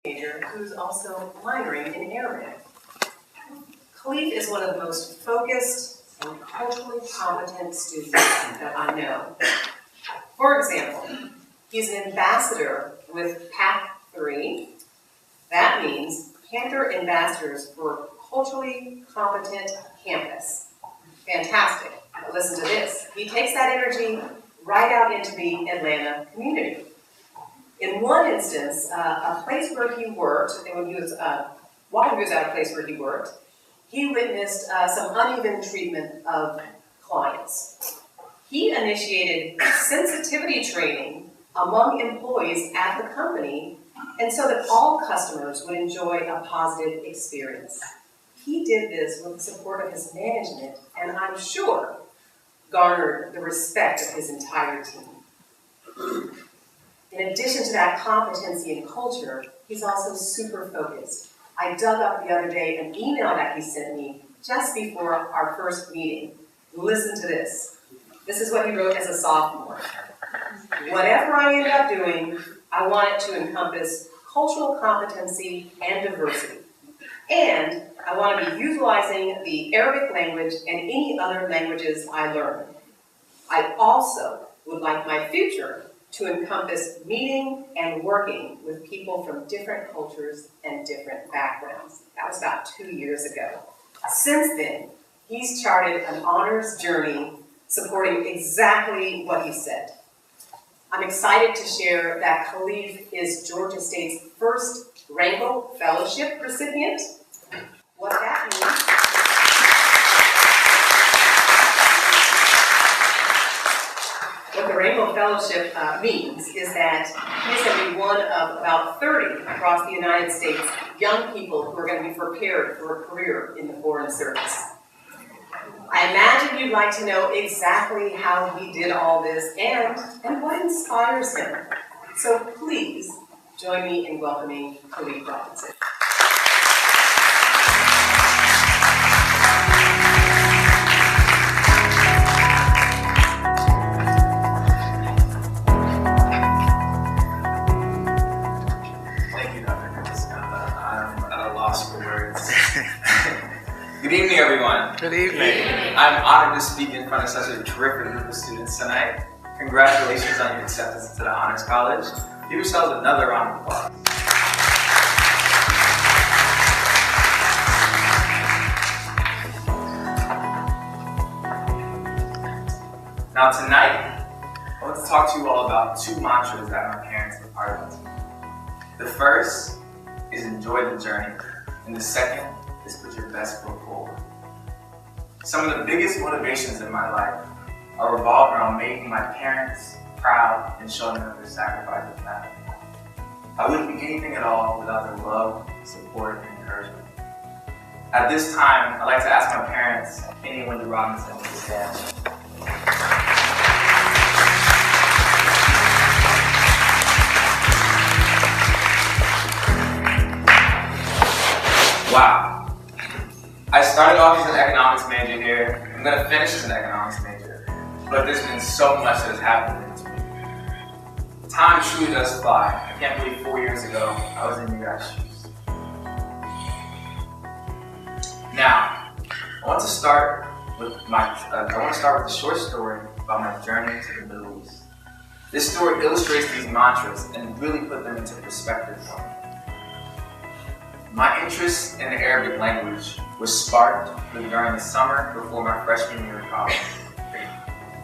major who's also minoring in Arabic. Kalif is one of the most focused and culturally competent students that I know. For example, he's an ambassador with PAC 3. That means Panther Ambassadors for Culturally Competent Campus. Fantastic. But listen to this. He takes that energy right out into the Atlanta community. In one instance, a place where he worked, and when he was, while he was at a place where he worked, he witnessed some uneven treatment of clients. He initiated sensitivity training among employees at the company, and so that all customers would enjoy a positive experience. He did this with the support of his management, and I'm sure garnered the respect of his entire team. In addition to that competency and culture, he's also super focused. I dug up the other day an email that he sent me just before our first meeting. Listen to this. This is what he wrote as a sophomore. Whatever I end up doing, I want it to encompass cultural competency and diversity. And I want to be utilizing the Arabic language and any other languages I learn. I also would like my future to encompass meeting and working with people from different cultures and different backgrounds. That was about 2 years ago. Since then, he's charted an honors journey supporting exactly what he said. I'm excited to share that Kalif is Georgia State's first Rainbow Fellowship recipient. What that means What the Rainbow Fellowship means is that he's going to be one of about 30 across the United States young people who are going to be prepared for a career in the Foreign Service. I imagine you'd like to know exactly how he did all this and what inspires him. So please join me in welcoming Kalif Robinson. Good evening, everyone. Good evening. I'm honored to speak in front of such a terrific group of students tonight. Congratulations on your acceptance to the Honors College. Give yourselves another round of applause. Now tonight, I want to talk to you all about two mantras that my parents imparted to me. The first is enjoy the journey, and the second is put your best foot forward. Some of the biggest motivations in my life are revolved around making my parents proud and showing them their sacrifices matter. I wouldn't be anything at all without their love, support, and encouragement. At this time, I'd like to ask my parents, Penny and Wendy Robinson, to stand. Wow. I started off as an economics major here. I'm going to finish as an economics major. But there's been so much that has happened in between. Time truly does fly. I can't believe 4 years ago I was in you guys' shoes. Now, I want to start with a short story about my journey to the Middle East. This story illustrates these mantras and really put them into perspective for me. My interest in the Arabic language was sparked during the summer before my freshman year of college.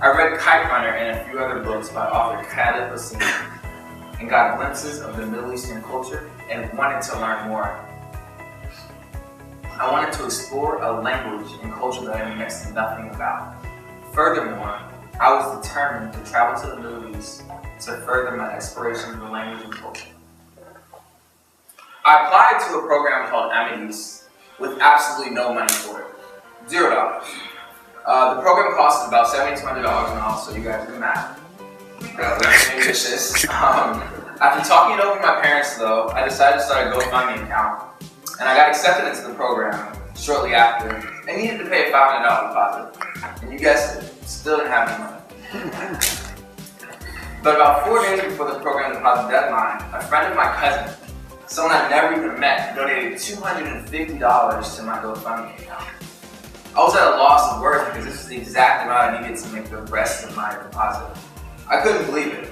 I read Kite Runner and a few other books by author Kalif and got glimpses of the Middle Eastern culture and wanted to learn more. I wanted to explore a language and culture that I knew next to nothing about. Furthermore, I was determined to travel to the Middle East to further my exploration of the language and culture. I applied to a program called Amidis with absolutely no money for it. $0. The program costs about $7,200 and all, so you guys do math. After talking it over with my parents though, I decided to start a GoFundMe account. And I got accepted into the program shortly after and needed to pay a $500 deposit. And you guessed it, still didn't have any money. But about 4 days before the program deposit deadline, a friend of my cousin Someone I'd never even met donated $250 to my GoFundMe account. I was at a loss of words because this was the exact amount I needed to make the rest of my deposit. I couldn't believe it.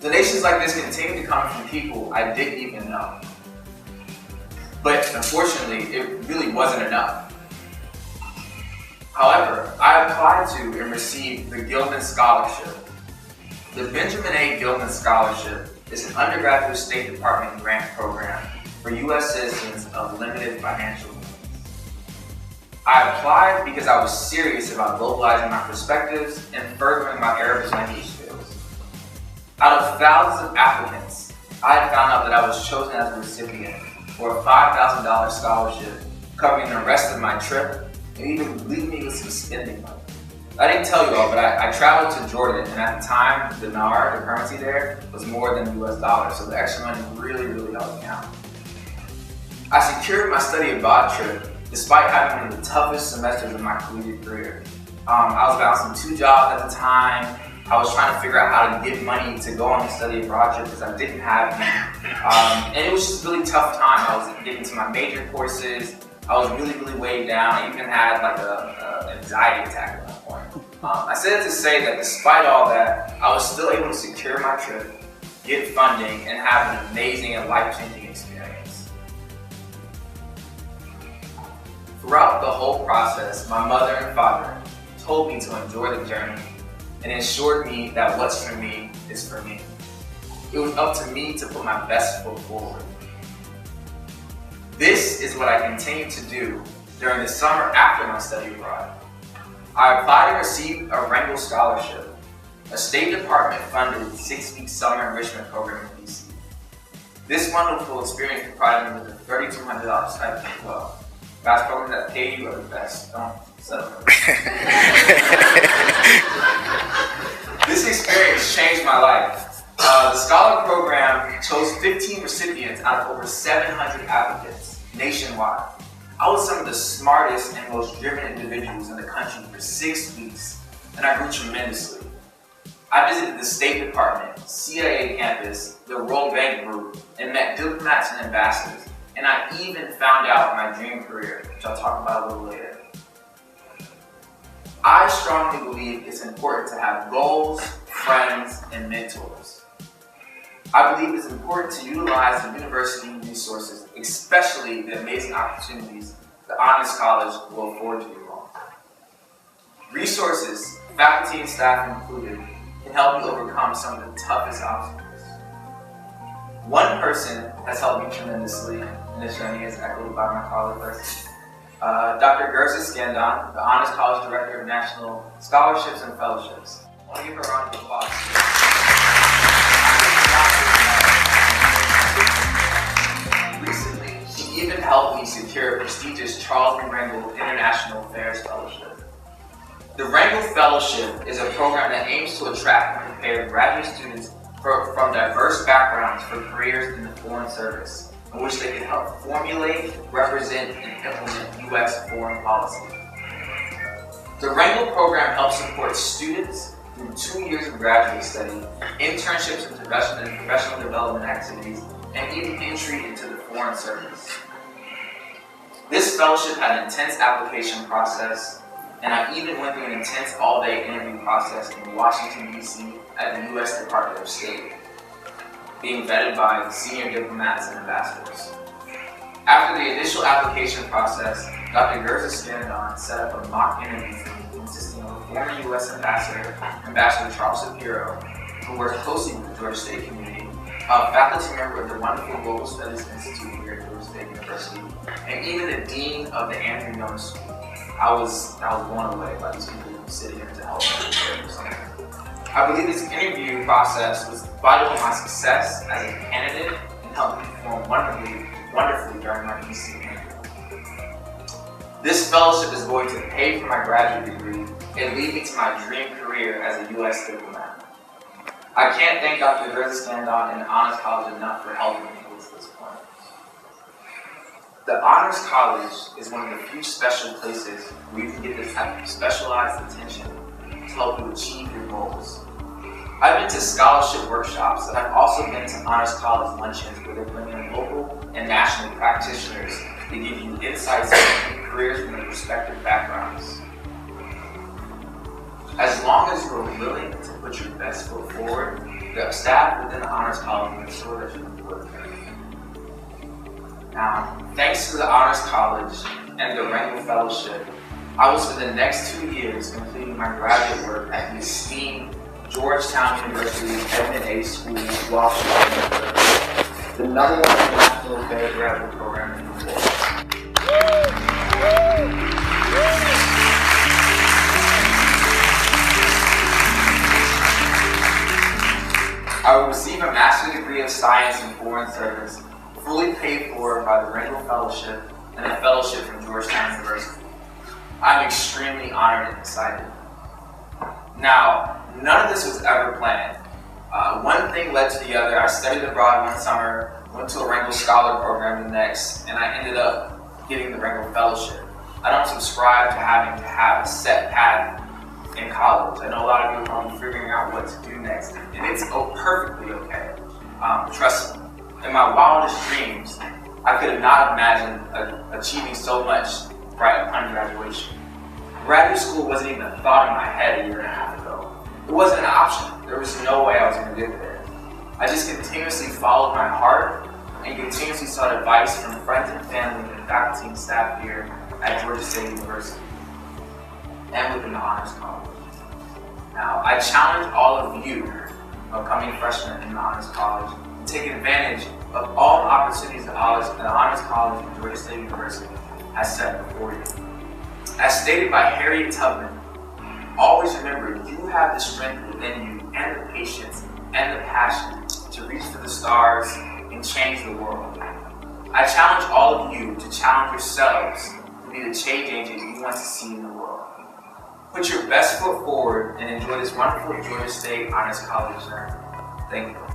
Donations like this continue to come from people I didn't even know. But unfortunately, it really wasn't enough. However, I applied to and received the Gilman Scholarship. The Benjamin A. Gilman Scholarship is an undergraduate State Department grant program for U.S. citizens of limited financial means. I applied because I was serious about globalizing my perspectives and furthering my Arabic language skills. Out of thousands of applicants, I had found out that I was chosen as a recipient for a $5,000 scholarship covering the rest of my trip and even leaving me with some spending money. I didn't tell you all, but I traveled to Jordan, and at the time, the dinar, the currency there, was more than US dollars, so the extra money really helped me out. I secured my study abroad trip despite having one of the toughest semesters of my collegiate career. I was balancing 2 jobs at the time. I was trying to figure out how to get money to go on the study abroad trip because I didn't have any. And it was just a really tough time. I was getting to my major courses. I was really weighed down. I even had like an anxiety attack at that point. I said it to say that despite all that, I was still able to secure my trip, get funding, and have an amazing and life-changing experience. Throughout the whole process, my mother and father told me to enjoy the journey and assured me that what's for me is for me. It was up to me to put my best foot forward. This is what I continued to do during the summer after my study abroad. I applied and received a Wrangell Scholarship, a State Department-funded 6-week summer enrichment program in DC. This wonderful experience provided me with a $3,200 stipend as well. Guys, programs that pay you are the best. Don't settle for This experience changed my life. The Scholar Program chose 15 recipients out of over 700 applicants nationwide. I was some of the smartest and most driven individuals in the country for 6 weeks, and I grew tremendously. I visited the State Department, CIA campus, the World Bank Group, and met diplomats and ambassadors, and I even found out my dream career, which I'll talk about a little later. I strongly believe it's important to have goals, friends, and mentors. I believe it's important to utilize the university resources, especially the amazing opportunities the Honors College will afford to you all. Resources, faculty and staff included, can help you overcome some of the toughest obstacles. One person has helped me tremendously in this journey, as echoed by my colleagues. Dr. Gersa Skandon, the Honors College Director of National Scholarships and Fellowships. I want to give her a round of applause. Recently, she even helped me secure a prestigious Charles B. Wrangell International Affairs Fellowship. The Wrangell Fellowship is a program that aims to attract and prepare graduate students from diverse backgrounds for careers in the foreign service, in which they can help formulate, represent, and implement U.S. foreign policy. The Wrangell program helps support students through 2 years of graduate study, internships and professional development activities, and even entry into the foreign service. This fellowship had an intense application process, and I even went through an intense all-day interview process in Washington, D.C. at the U.S. Department of State, being vetted by senior diplomats and ambassadors. After the initial application process, Dr. Gersa Skandon set up a mock interview consisting of a former U.S. Ambassador, Ambassador Charles Shapiro, who works closely with the Georgia State community, a faculty member of the wonderful Global Studies Institute here at Georgia State University, and even the Dean of the Andrew Young School. I was blown away by these people sitting here to help me prepare for something. I believe this interview process was vital to my success as a candidate and helped me perform wonderfully during my DC interview. This fellowship is going to pay for my graduate degree and lead me to my dream career as a U.S. diplomat. I can't thank Dr. Gersa Skandon and the Honors College enough for helping me get to this point. The Honors College is one of the few special places where you can get this type of specialized attention to help you achieve your goals. I've been to scholarship workshops, and I've also been to Honors College luncheons where they bring in local and national practitioners to give you insights into careers from their respective backgrounds. As long as you are willing to put your best foot forward, the staff within the Honors College will ensure that you enjoy the journey. Now, thanks to the Honors College and the Wrangell Fellowship, I will spend the next 2 years completing my graduate work at the esteemed Georgetown University's Edmond A. School of Washington, the #1 international affairs graduate program in the world. I will receive a master's degree of science in foreign service, fully paid for by the Wrangell Fellowship and a fellowship from Georgetown University. I'm extremely honored and excited. Now, none of this was ever planned. One thing led to the other. I studied abroad one summer, went to a Wrangell Scholar program the next, and I ended up getting the Wrangell Fellowship. I don't subscribe to having to have a set path in college. I know a lot of people are probably figuring out what to do next, and it's perfectly okay. Trust me, in my wildest dreams, I could have not imagined achieving so much right upon graduation. Graduate school wasn't even a thought in my head a year and a half ago. It wasn't an option. There was no way I was going to get there. I just continuously followed my heart and continuously sought advice from friends and family and faculty and staff here at Georgia State University and within the Honors College. Now, I challenge all of you, upcoming freshmen in the Honors College, to take advantage of all the opportunities the Honors College and Georgia State University has set before you. As stated by Harriet Tubman, always remember you have the strength within you and the patience and the passion to reach for the stars and change the world. I challenge all of you to challenge yourselves to be the change agent you want to see in the world. Put your best foot forward and enjoy this wonderful Georgia State Honors College journey. Thank you.